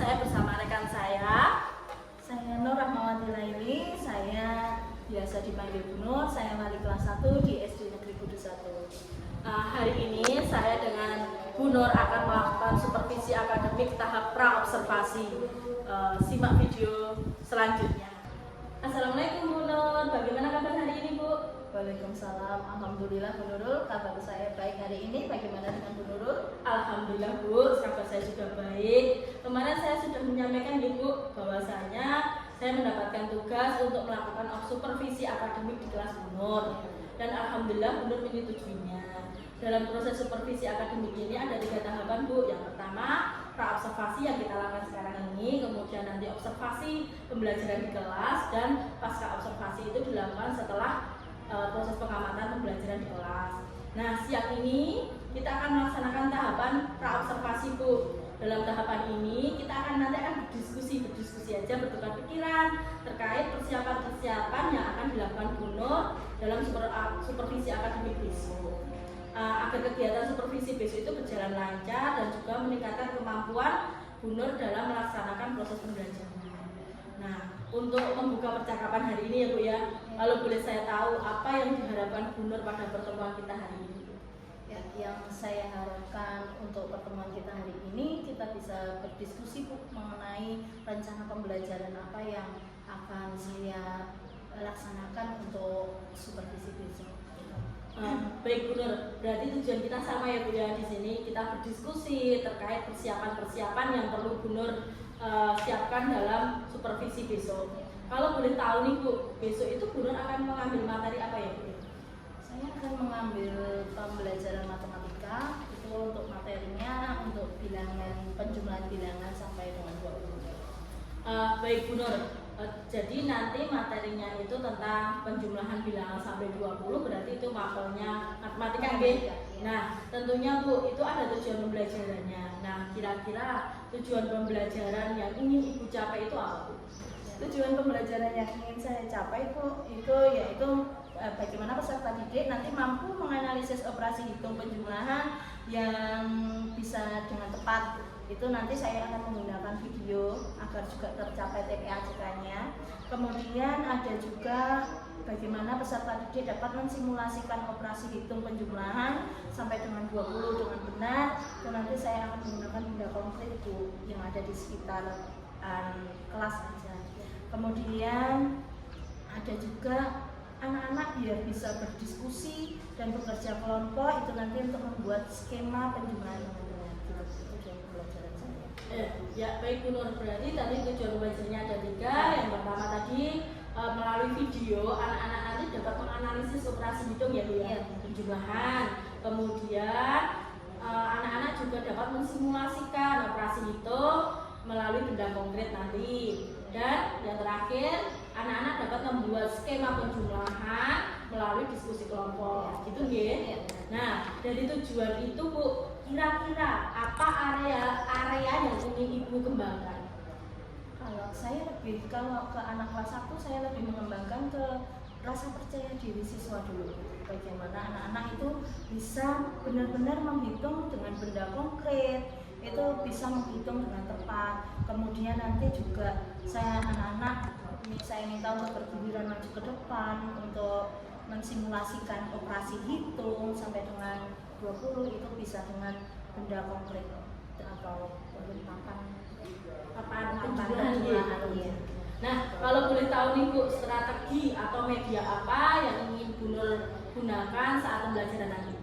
saya bersama rekan saya Nur Rahmawati Laili. Saya biasa dipanggil Bu Nur. Saya wali kelas 1 di SD Negeri Kudus 1. Hari ini saya dengan Bu Nur akan melakukan supervisi akademik tahap pra-observasi. Simak video selanjutnya. Assalamualaikum Bu Nur, bagaimana kabar hari ini Bu? Waalaikumsalam. Alhamdulillah Bu Nurul, kabar saya baik hari ini. Bagaimana dengan Bu Nurul? Alhamdulillah Bu, kabar saya juga baik. Kemarin saya sudah menyampaikan Bu bahwasanya saya mendapatkan tugas untuk melakukan supervisi akademik di kelas Bu Nur. Dan alhamdulillah Bu Nur menyetujuinya. Dalam proses supervisi akademik ini ada 3 tahapan Bu. Yang pertama, pra-observasi yang kita lakukan sekarang ini, kemudian nanti observasi pembelajaran di kelas, dan pasca observasi itu dilakukan setelah proses pengamatan pembelajaran di kelas. Nah, siang ini kita akan melaksanakan tahapan pra-observasi Bu. Dalam tahapan ini kita nanti akan berdiskusi aja, bertukar pikiran terkait persiapan yang akan dilakukan Bu Nur dalam supervisi akademik besok. Agar kegiatan supervisi besok itu berjalan lancar dan juga meningkatkan kemampuan Bu Nur dalam melaksanakan proses pembelajaran. Nah, untuk membuka percakapan hari ini ya Bu ya, kalau boleh saya tahu apa yang diharapkan Bu Nur pada pertemuan kita hari ini? Ya, yang saya harapkan untuk pertemuan kita hari ini, kita bisa berdiskusi Bu mengenai rencana pembelajaran apa yang akan saya laksanakan untuk supervisi besok. Baik Bu Nur, berarti tujuan kita sama ya Bu ya, di sini kita berdiskusi terkait persiapan-persiapan yang perlu Bu Nur siapkan dalam supervisi besok. Kalau boleh tahu nih Bu, besok itu Bu Nur akan mengambil materi apa ya Bu? Saya akan mengambil pembelajaran matematika, itu untuk materinya untuk bilangan, penjumlahan bilangan sampai dengan 20. Baik Bu Nur, jadi nanti materinya itu tentang penjumlahan bilangan sampai 20, berarti itu mapelnya matematika nggih. Nah, tentunya Bu, itu ada tujuan pembelajarannya. Nah, kira-kira tujuan pembelajaran yang ingin Ibu capai itu apa Bu? Tujuan pembelajaran yang ingin saya capai Bu, itu yaitu bagaimana peserta didik nanti mampu menganalisis operasi hitung penjumlahan yang bisa dengan tepat. Itu nanti saya akan menggunakan video agar juga tercapai TPA-nya. Kemudian ada juga bagaimana peserta didik dapat mensimulasikan operasi hitung penjumlahan sampai dengan 20 dengan benar. Itu nanti saya akan menggunakan benda konkret Bu yang ada di sekitar kelas aja. Kemudian ada juga anak-anak biar bisa berdiskusi dan bekerja kelompok, itu nanti untuk membuat skema penjumlahan dengan benar. Itu tujuan pembelajaran saya. Ya baik Bu Nur, berarti tadi tujuan pembelajarannya ada 3. Yang pertama tadi melalui video anak-anak nanti dapat menganalisis operasi hitung ya Bu ya, penjumlahan. Kemudian anak-anak juga dapat mensimulasikan operasi hitung melalui benda konkret nanti. Dan yang terakhir, anak-anak dapat membuat skema penjumlahan melalui diskusi kelompok. Gitu nggih. Nah, dari tujuan itu Bu, kira-kira apa area yang ingin Ibu kembangkan? Kalau ke anak kelas 1 saya lebih mengembangkan ke rasa percaya diri siswa dulu. Bagaimana anak-anak itu bisa benar-benar menghitung dengan benda konkret, itu bisa menghitung dengan tepat. Kemudian nanti juga saya minta untuk bergiliran maju ke depan untuk mensimulasikan operasi hitung sampai dengan 20, itu bisa dengan benda konkret atau papan penjumlahan. Nah, kalau boleh tahu nih Bu, strategi atau media apa yang ingin Bu Nur gunakan saat pembelajaran nanti?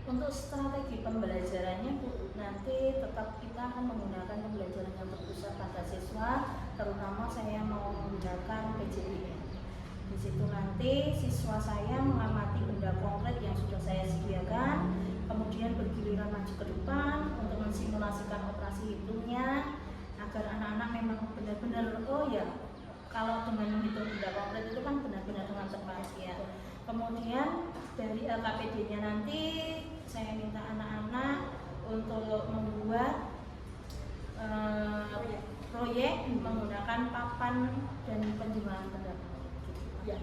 Untuk strategi pembelajarannya Bu, nanti tetap kita akan menggunakan pembelajaran yang terpusat pada siswa, terutama saya mau menggunakan PJBL. Di situ nanti siswa saya mengamati benda konkret yang sudah saya sediakan, kemudian bergiliran maju ke depan untuk mensimulasikan operasi hitungnya, agar anak-anak memang benar-benar kalau dengan menghitung benda konkret itu kan benar-benar dengan tepat ya. Kemudian dari LKPD-nya nanti saya minta anak-anak untuk membuat proyek menggunakan papan dan penjumlahan benda. Ya.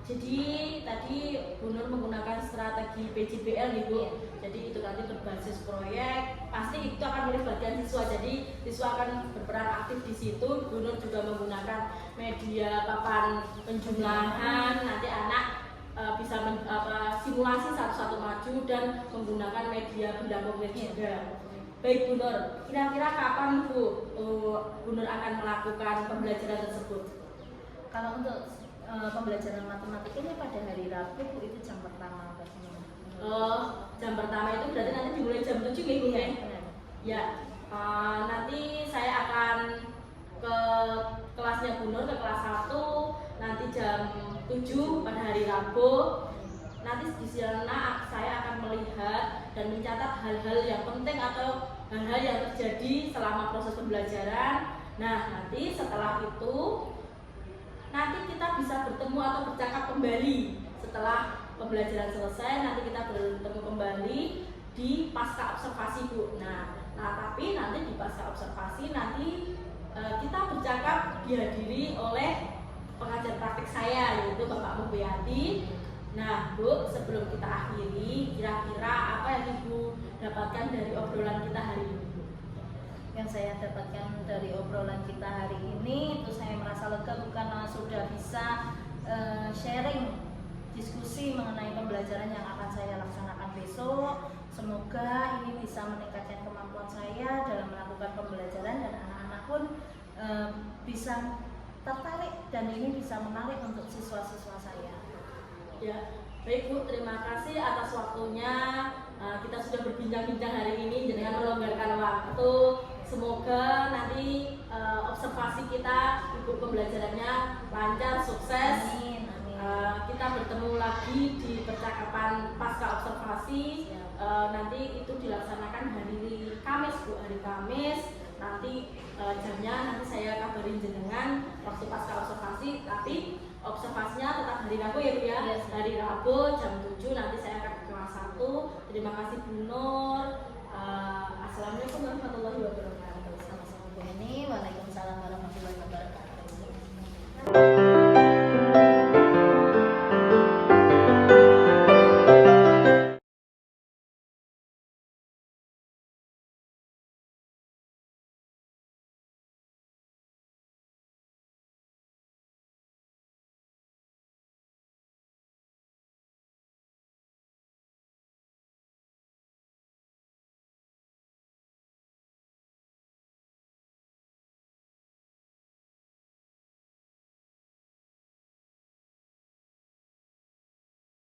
Jadi tadi Bu Nur menggunakan strategi PJBL nih Bu. Jadi itu nanti berbasis proyek, pasti itu akan melibatkan siswa Jadi siswa akan berperan aktif di situ. Bu Nur juga menggunakan media papan penjumlahan. Nanti anak bisa simulasi satu-satu maju dan menggunakan media benda konkret juga. Baik Bu Nur, kira-kira kapan Bu Nur akan melakukan pembelajaran tersebut? Kalau untuk pembelajaran matematikanya pada hari Rabu itu jam pertama bagaimana? Jam pertama itu berarti nanti dimulai jam 7 ya Bu ya? Ya, nanti saya akan ke kelasnya Bu Nur, ke kelas 1 nanti jam 7 pada hari Rabu. Nanti di sana saya akan melihat dan mencatat hal-hal yang penting atau hal-hal yang terjadi selama proses pembelajaran. Nah, nanti setelah itu nanti kita bisa bertemu atau bercakap kembali setelah pembelajaran selesai. Nanti kita bertemu kembali di pasca observasi Bu. Nah tapi nanti di pasca observasi nanti kita bercakap dihadiri oleh pengajar praktik saya, yaitu Bapak Mubiati. Nah Bu, sebelum kita akhiri, kira-kira apa yang Ibu dapatkan dari obrolan kita hari ini? Yang saya dapatkan dari obrolan kita hari ini itu saya merasa lega karena sudah bisa sharing diskusi mengenai pembelajaran yang akan saya laksanakan besok. Semoga ini bisa meningkatkan kemampuan saya dalam melakukan pembelajaran dan anak-anak pun bisa tertarik dan ini bisa menarik untuk siswa-siswa saya. Ya, baik Bu, terima kasih atas waktunya. Kita sudah berbincang-bincang hari ini dengan melonggarkan waktu. Semoga nanti observasi kita, ibu pembelajarannya lancar, sukses. Amin, amin. Kita bertemu lagi di percakapan pasca observasi. Nanti itu dilaksanakan hari Kamis Bu, hari Kamis. Nanti jamnya nanti saya kabarin jenengan waktu pasca observasi. Tapi observasinya tetap hari Rabu ya Bu ya. Yes. Hari Rabu jam 7 nanti saya akan ke kelas 1. Terima kasih Bu Nur.